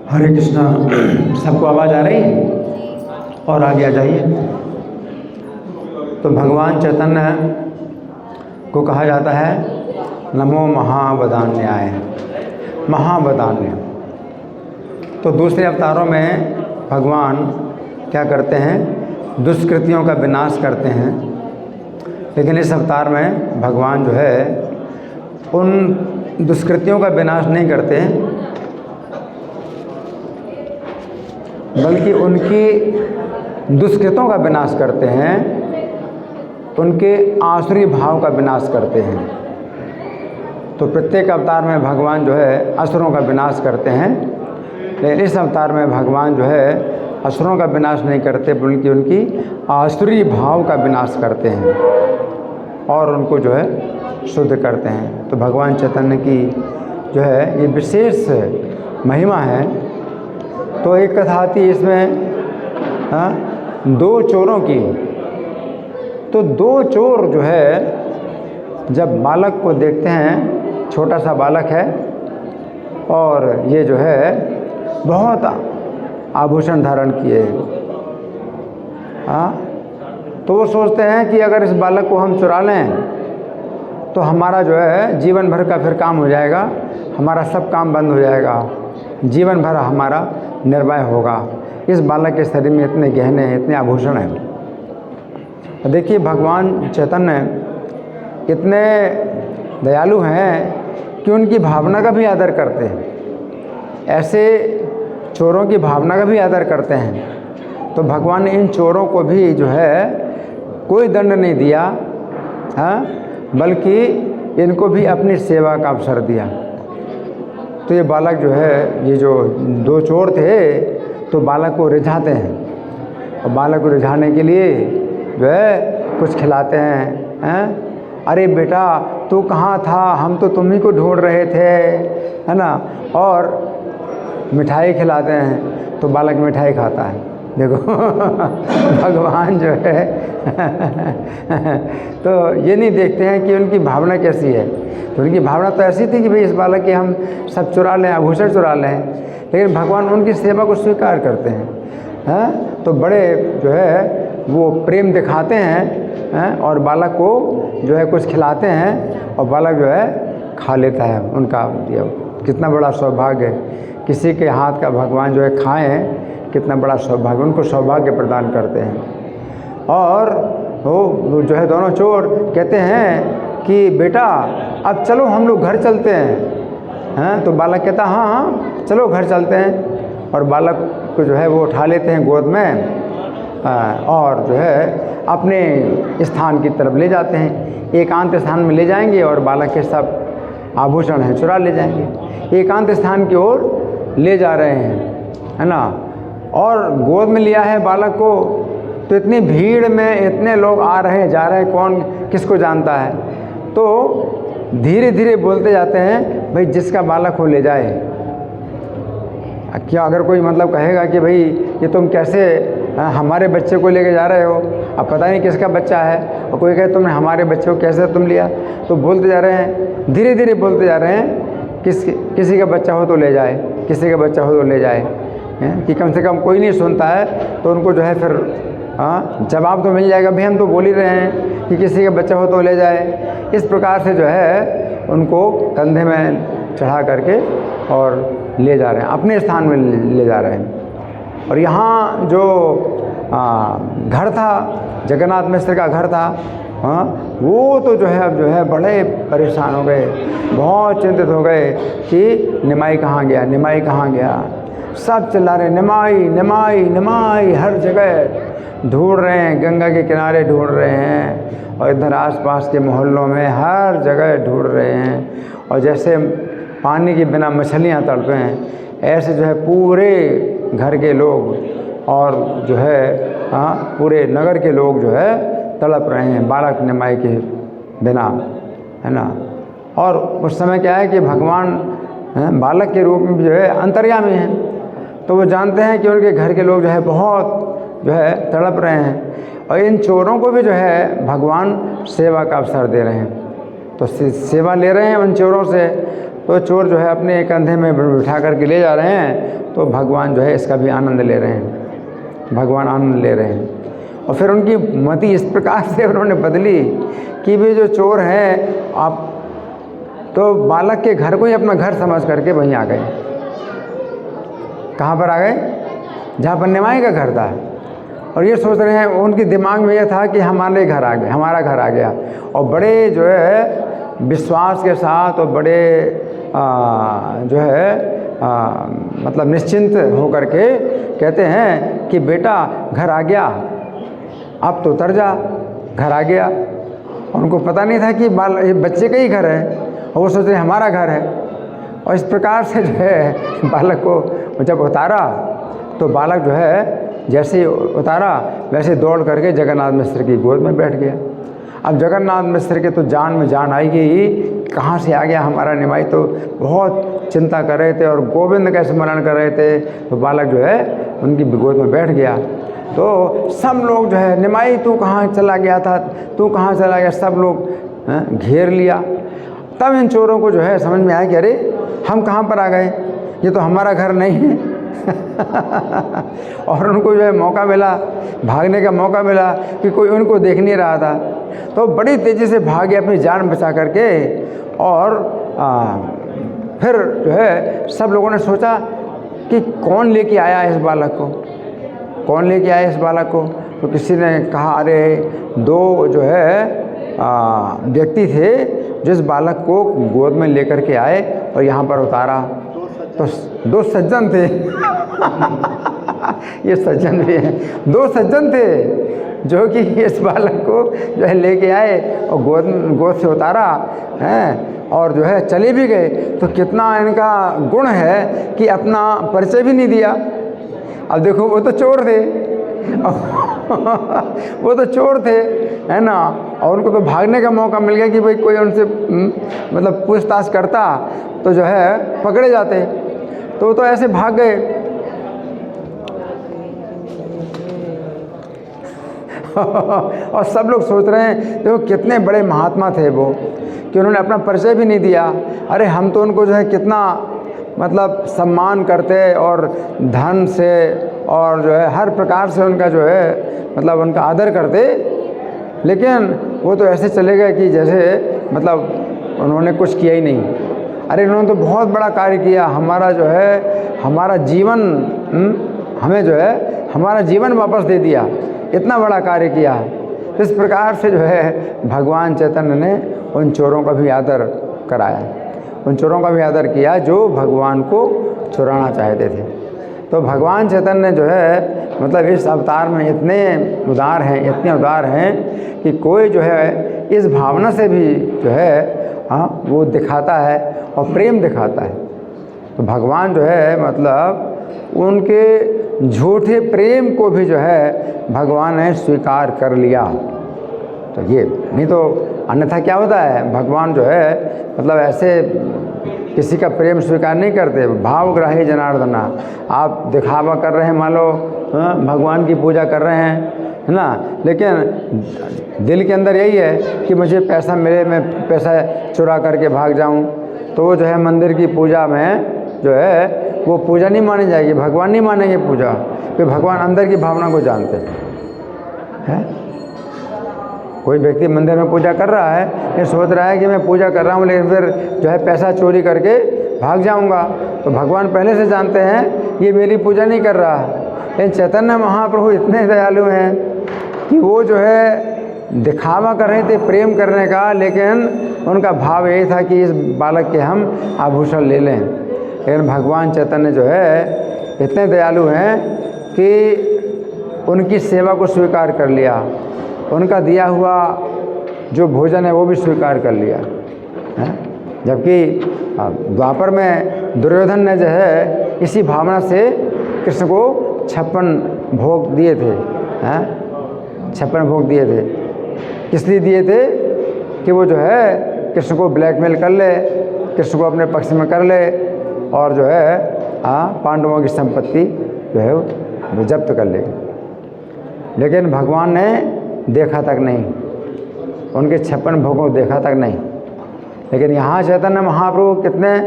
हरे कृष्णा। सबको आवाज़ आ रही है? और आगे आ जाइए। तो भगवान चैतन्य को कहा जाता है नमो महावदान्याय, महावदान्य। तो दूसरे अवतारों में भगवान क्या करते हैं? दुष्कृतियों का विनाश करते हैं। लेकिन इस अवतार में भगवान जो है उन दुष्कृतियों का विनाश नहीं करते, बल्कि उनकी दुष्कृतों का विनाश करते हैं, उनके आसुरी भाव का विनाश करते हैं। तो प्रत्येक अवतार में भगवान जो है असुरों का विनाश करते हैं, लेकिन इस अवतार में भगवान जो है असुरों का विनाश नहीं करते, बल्कि उनकी आसुरी भाव का विनाश करते हैं और उनको जो है शुद्ध करते हैं। तो भगवान चैतन्य की जो है ये विशेष महिमा है। तो एक कथा आती है इसमें दो चोरों की। तो दो चोर जो है जब बालक को देखते हैं, छोटा सा बालक है और ये जो है बहुत आभूषण धारण किए, तो वो सोचते हैं कि अगर इस बालक को हम चुरा लें तो हमारा जो है जीवन भर का फिर काम हो जाएगा, हमारा सब काम बंद हो जाएगा, जीवन भर हमारा निर्वाह होगा। इस बालक के शरीर में इतने गहने हैं, इतने आभूषण हैं। देखिए भगवान चैतन्य इतने दयालु हैं कि उनकी भावना का भी आदर करते हैं, ऐसे चोरों की भावना का भी आदर करते हैं। तो भगवान ने इन चोरों को भी जो है कोई दंड नहीं दिया, बल्कि इनको भी अपनी सेवा का अवसर दिया। तो ये बालक जो है, ये जो दो चोर थे, तो बालक को रिझाते हैं और बालक को रिझाने के लिए जो है कुछ खिलाते हैं, अरे बेटा तू कहाँ था, हम तो तुम्ही को ढूंढ रहे थे, है ना। और मिठाई खिलाते हैं तो बालक मिठाई खाता है। देखो भगवान जो है तो ये नहीं देखते हैं कि उनकी भावना कैसी है। तो उनकी भावना तो ऐसी थी कि भाई इस बालक के हम सब चुरा लें, आभूषण चुरा लें, लेकिन भगवान उनकी सेवा को स्वीकार करते हैं। तो बड़े जो है वो प्रेम दिखाते हैं और बालक को जो है कुछ खिलाते हैं और बालक जो है खा लेता है। उनका कितना बड़ा सौभाग्य, किसी के हाथ का भगवान जो है खाएं, कितना बड़ा सौभाग्य, उनको सौभाग्य प्रदान करते हैं। और वो जो है दोनों चोर कहते हैं कि बेटा अब चलो हम लोग घर चलते हैं। तो बालक कहता हाँ हाँ चलो घर चलते हैं। और बालक को जो है वो उठा लेते हैं गोद में और जो है अपने स्थान की तरफ ले जाते हैं। एकांत स्थान में ले जाएंगे और बालक के सब आभूषण हैं चुरा ले जाएंगे। एकांत स्थान की ओर ले जा रहे हैं, है ना। और गोद में लिया है बालक को, तो इतनी भीड़ में इतने लोग आ रहे हैं जा रहे हैं, कौन किसको जानता है। तो धीरे धीरे बोलते जाते हैं भाई जिसका बालक हो ले जाए। क्या अगर कोई मतलब कहेगा कि भाई ये तुम कैसे हमारे बच्चे को लेके जा रहे हो, अब पता नहीं किसका बच्चा है, और कोई कहे तुमने हमारे बच्चे को कैसे तुम लिया, तो बोलते जा रहे हैं, धीरे धीरे बोलते जा रहे हैं किसी का बच्चा हो तो ले जाए, किसी का बच्चा हो तो ले जाए, कि कम से कम कोई नहीं सुनता है तो उनको जो है फिर जवाब तो मिल जाएगा, भाई हम तो बोल ही रहे हैं कि किसी का बच्चा हो तो ले जाए। इस प्रकार से जो है उनको कंधे में चढ़ा करके और ले जा रहे हैं, अपने स्थान में ले जा रहे हैं। और यहाँ जो घर था, जगन्नाथ मिश्र का घर था, वो तो जो है अब जो है बड़े परेशान हो गए, बहुत चिंतित हो गए कि निमाई कहाँ गया, निमाई कहाँ गया। सब चिल्ला रहे निमाई निमाई निमाई, हर जगह ढूंढ रहे हैं, गंगा के किनारे ढूंढ रहे हैं और इधर आसपास के मोहल्लों में हर जगह ढूंढ रहे हैं। और जैसे पानी के बिना मछलियाँ तड़पें, ऐसे जो है पूरे घर के लोग और जो है पूरे नगर के लोग जो है तड़प रहे हैं बालक निमाई के बिना, है ना। और उस समय क्या है कि भगवान बालक के रूप में जो है अंतर्यामी हैं, तो वो जानते हैं कि उनके घर के लोग जो है बहुत जो है तड़प रहे हैं। और इन चोरों को भी जो है भगवान सेवा का अवसर दे रहे हैं, तो सेवा ले रहे हैं उन चोरों से। तो चोर जो है अपने कंधे में बिठा करके ले जा रहे हैं, तो भगवान जो है इसका भी आनंद ले रहे हैं, भगवान आनंद ले रहे हैं। और फिर उनकी मति इस प्रकार से उन्होंने बदली कि भी जो चोर हैं आप तो बालक के घर को ही अपना घर समझ करके वहीं आ गए। कहाँ पर आ गए? जहाँ पर निमाई का घर था। और ये सोच रहे हैं, उनके दिमाग में ये था कि हमारे घर आ गए, हमारा घर आ गया। और बड़े जो है विश्वास के साथ और बड़े जो है मतलब निश्चिंत होकर के कहते हैं कि बेटा घर आ गया, अब तो उतर जा, घर आ गया। और उनको पता नहीं था कि ये बच्चे का ही घर है, और वो सोच रहे हमारा घर है। और इस प्रकार से जो है बालक को जब उतारा, तो बालक जो है जैसे ही उतारा वैसे दौड़ करके जगन्नाथ मिश्र की गोद में बैठ गया। अब जगन्नाथ मिश्र के तो जान में जान आई गई, कहाँ से आ गया हमारा निमाई। तो बहुत चिंता कर रहे थे और गोविंद का स्मरण कर रहे थे। तो बालक जो है उनकी गोद में बैठ गया। तो सब लोग जो है, निमाई तू कहाँ चला गया था, तू कहाँ चला गया, सब लोग घेर लिया। तब इन चोरों को जो है समझ में आया कि अरे हम कहाँ पर आ गए, ये तो हमारा घर नहीं है। और उनको जो है मौका मिला, भागने का मौका मिला कि कोई उनको देख नहीं रहा था। तो बड़ी तेज़ी से भागे अपनी जान बचा करके। और फिर जो है सब लोगों ने सोचा कि कौन लेके आया इस बालक को, कौन लेके आया इस बालक को। तो किसी ने कहा अरे दो जो है व्यक्ति थे जो इस बालक को गोद में लेकर के आए और यहाँ पर उतारा। तो दो सज्जन थे। ये सज्जन भी हैं, दो सज्जन थे जो कि इस बालक को जो है लेके आए और गोद से उतारा हैं, और जो है चले भी गए। तो कितना इनका गुण है कि अपना परिचय भी नहीं दिया। अब देखो वो तो चोर थे वो तो चोर थे, है ना। और उनको तो भागने का मौका मिल गया कि भाई कोई उनसे मतलब पूछताछ करता तो जो है पकड़े जाते। तो ऐसे भाग गए। और सब लोग सोच रहे हैं देखो कितने बड़े महात्मा थे वो, कि उन्होंने अपना परिचय भी नहीं दिया। अरे हम तो उनको जो है कितना मतलब सम्मान करते और धन से और जो है हर प्रकार से उनका जो है मतलब उनका आदर करते, लेकिन वो तो ऐसे चले गए कि जैसे मतलब उन्होंने कुछ किया ही नहीं। अरे इन्होंने तो बहुत बड़ा कार्य किया, हमारा जो है हमारा जीवन हमें जो है हमारा जीवन वापस दे दिया, इतना बड़ा कार्य किया। इस प्रकार से जो है भगवान चैतन्य ने उन चोरों का भी आदर कराया, उन चोरों का भी आदर किया जो भगवान को चुराना चाहते थे। तो भगवान चैतन्य जो है मतलब इस अवतार में इतने उदार हैं, इतने उदार हैं कि कोई जो है इस भावना से भी जो है वो दिखाता है और प्रेम दिखाता है। तो भगवान जो है मतलब उनके झूठे प्रेम को भी जो है भगवान ने स्वीकार कर लिया। तो ये नहीं तो अन्यथा क्या होता है, भगवान जो है मतलब ऐसे किसी का प्रेम स्वीकार नहीं करते। भावग्राही जनार्दना, आप दिखावा कर रहे हैं, मान लो भगवान की पूजा कर रहे हैं, है ना, लेकिन दिल के अंदर यही है कि मुझे पैसा मिले, मैं पैसा चुरा करके भाग जाऊं, तो वो जो है मंदिर की पूजा में जो है वो पूजा नहीं मानी जाएगी, भगवान नहीं मानेंगे पूजा। फिर भगवान अंदर की भावना को जानते हैं। कोई व्यक्ति मंदिर में पूजा कर रहा है, ये सोच रहा है कि मैं पूजा कर रहा हूँ लेकिन फिर जो है पैसा चोरी करके भाग जाऊँगा, तो भगवान पहले से जानते हैं ये मेरी पूजा नहीं कर रहा। लेकिन चैतन्य महाप्रभु इतने दयालु हैं कि वो जो है दिखावा कर रहे थे प्रेम करने का, लेकिन उनका भाव यही था कि इस बालक के हम आभूषण ले लें। लेकिन भगवान चैतन्य जो है इतने दयालु हैं कि उनकी सेवा को स्वीकार कर लिया, उनका दिया हुआ जो भोजन है वो भी स्वीकार कर लिया है। जबकि द्वापर में दुर्योधन ने जो है इसी भावना से कृष्ण को 56 भोग दिए थे, हैं 56 भोग दिए थे। किस लिए दिए थे कि वो जो है कृष्ण को ब्लैकमेल कर ले, कृष्ण को अपने पक्ष में कर ले और जो है पांडवों की संपत्ति जो है वो जब्त कर ले। लेकिन भगवान ने देखा तक नहीं, उनके 56 भोगों देखा तक नहीं। लेकिन यहाँ चैतन्य महाप्रभु कितने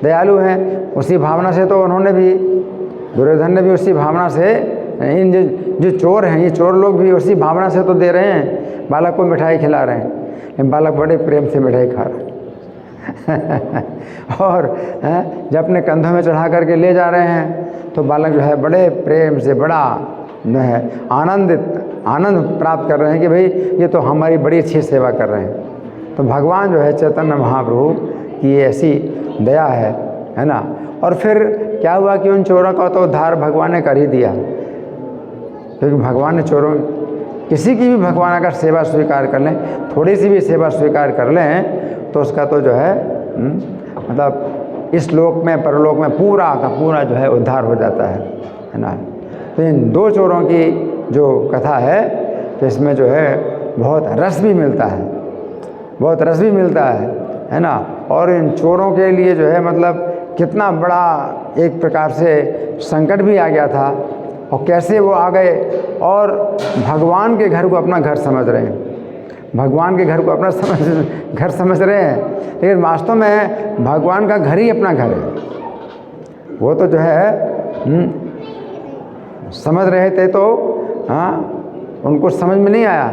दयालु हैं। उसी भावना से तो उन्होंने भी, दुर्योधन ने भी उसी भावना से, इन जो चोर हैं, ये चोर लोग भी उसी भावना से तो दे रहे हैं, बालक को मिठाई खिला रहे हैं। लेकिन बालक बड़े प्रेम से मिठाई खा रहा है और जब अपने कंधों में चढ़ा करके ले जा रहे हैं तो बालक जो है बड़े प्रेम से, बड़ा जो है आनंद प्राप्त कर रहे हैं कि भाई ये तो हमारी बड़ी अच्छी सेवा कर रहे हैं। तो भगवान जो है चैतन्य महाप्रभु की ये ऐसी दया है ना। और फिर क्या हुआ कि उन चोरों का तो उद्धार भगवान ने कर ही दिया, क्योंकि भगवान ने चोरों, किसी की भी भगवान अगर सेवा स्वीकार कर लें, थोड़ी सी भी सेवा स्वीकार कर लें तो उसका तो जो है मतलब इस लोक में परलोक में पूरा का पूरा जो है उद्धार हो जाता है ना। तो इन दो चोरों की जो कथा है तो इसमें जो है बहुत रस भी मिलता है, बहुत रस भी मिलता है ना। और इन चोरों के लिए जो है मतलब कितना बड़ा एक प्रकार से संकट भी आ गया था, और कैसे वो आ गए और भगवान के घर को अपना घर समझ रहे हैं, भगवान के घर को अपना घर समझ रहे हैं, लेकिन वास्तव में भगवान का घर ही अपना घर है। वो तो जो है समझ रहे थे तो उनको समझ में नहीं आया,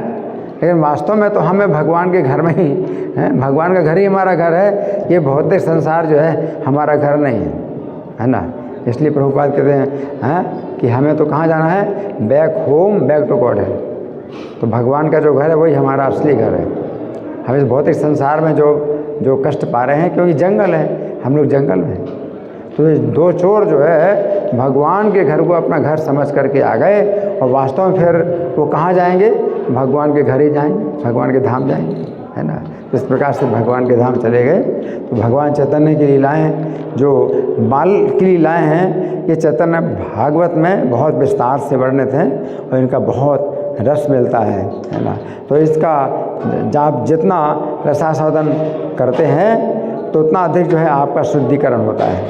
लेकिन वास्तव में तो हमें भगवान के घर में ही है, भगवान का घर ही हमारा घर है। ये भौतिक संसार जो है हमारा घर नहीं है ना। इसलिए प्रभुपाद कहते हैं कि हमें तो कहाँ जाना है, back home, back to God है। तो भगवान का जो घर है वही हमारा असली घर है। हम इस भौतिक संसार में जो कष्ट पा रहे हैं क्योंकि जंगल है, हम लोग जंगल में। तो ये दो चोर जो है भगवान के घर को अपना घर समझ करके आ गए, और वास्तव में फिर वो कहाँ जाएंगे, भगवान के घर ही जाएंगे, भगवान के धाम जाएंगे, है ना। इस प्रकार से भगवान के धाम चले गए। तो भगवान चैतन्य की लीलाएँ, जो बाल की लीलाएँ हैं, ये चैतन्य भागवत में बहुत विस्तार से वर्णित हैं और इनका बहुत रस मिलता है ना। तो इसका आप जितना रसास्वादन करते हैं तो उतना अधिक जो है आपका शुद्धिकरण होता है।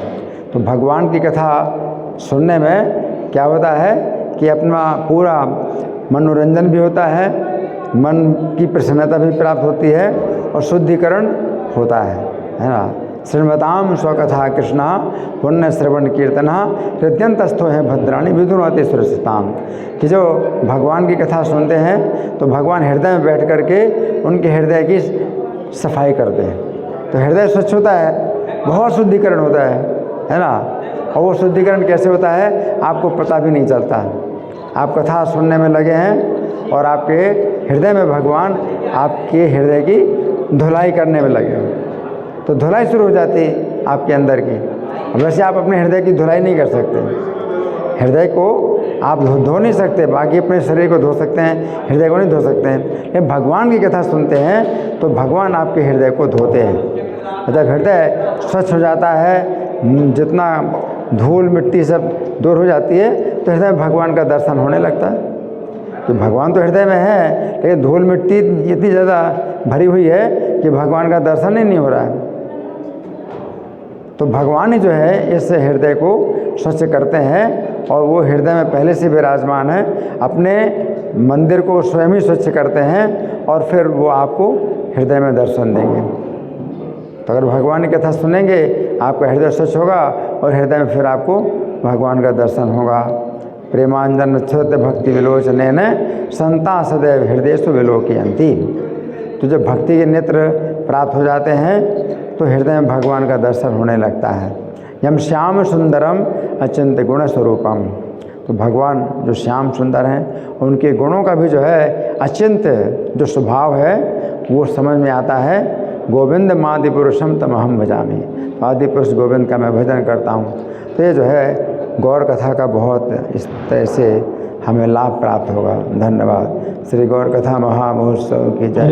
तो भगवान की कथा सुनने में क्या होता है कि अपना पूरा मनोरंजन भी होता है, मन की प्रसन्नता भी प्राप्त होती है और शुद्धिकरण होता है ना। श्रीमताम स्वकथा कृष्णा पुण्य श्रवण कीर्तना हृदयंतस्थो है भद्राणी विधुनोति सुरक्षिताम। कि जो भगवान की कथा सुनते हैं तो भगवान हृदय में बैठ करके उनके हृदय की सफाई करते हैं, तो हृदय स्वच्छ होता है, बहुत शुद्धिकरण होता है ना। और वो शुद्धिकरण कैसे होता है आपको पता भी नहीं चलता। आप कथा सुनने में लगे हैं और आपके हृदय में भगवान आपके हृदय की धुलाई करने में लगे हैं, तो धुलाई शुरू हो जाती है आपके अंदर की। वैसे आप अपने हृदय की धुलाई नहीं कर सकते, हृदय को आप धो नहीं सकते, बाकी अपने शरीर को धो सकते हैं, हृदय को नहीं धो सकते हैं। लेकिन भगवान की कथा सुनते हैं तो भगवान आपके हृदय को धोते हैं, मतलब हृदय स्वच्छ हो जाता है। जितना धूल मिट्टी सब दूर हो जाती है तो हृदय में भगवान का दर्शन होने लगता है। तो भगवान तो हृदय में है, लेकिन धूल मिट्टी इतनी ज़्यादा भरी हुई है कि भगवान का दर्शन ही नहीं हो रहा है। तो भगवान ही जो है इस हृदय को स्वच्छ करते हैं, और वो हृदय में पहले से विराजमान है, अपने मंदिर को स्वयं ही स्वच्छ करते हैं और फिर वो आपको हृदय में दर्शन देंगे। तो अगर भगवान की कथा सुनेंगे आपका हृदय स्वच्छ होगा और हृदय में फिर आपको भगवान का दर्शन होगा। प्रेमांजन छुत भक्ति विलोचन संता सदैव हृदयसु विलोकयन्ति। तो जब भक्ति के नेत्र प्राप्त हो जाते हैं तो हृदय में भगवान का दर्शन होने लगता है। यम श्याम सुंदरम अचिंत्य गुण स्वरूपम। तो भगवान जो श्याम सुंदर हैं उनके गुणों का भी जो है अचिंत्य जो स्वभाव है वो समझ में आता है। गोविंद मादि पुरुषम तमहम भजामि। आदि पुरुष गोविंद का मैं भजन करता हूँ। तो ये जो है गौर कथा का बहुत इस तरह से हमें लाभ प्राप्त होगा। धन्यवाद। श्री गौर कथा महामहोत्सव की जय।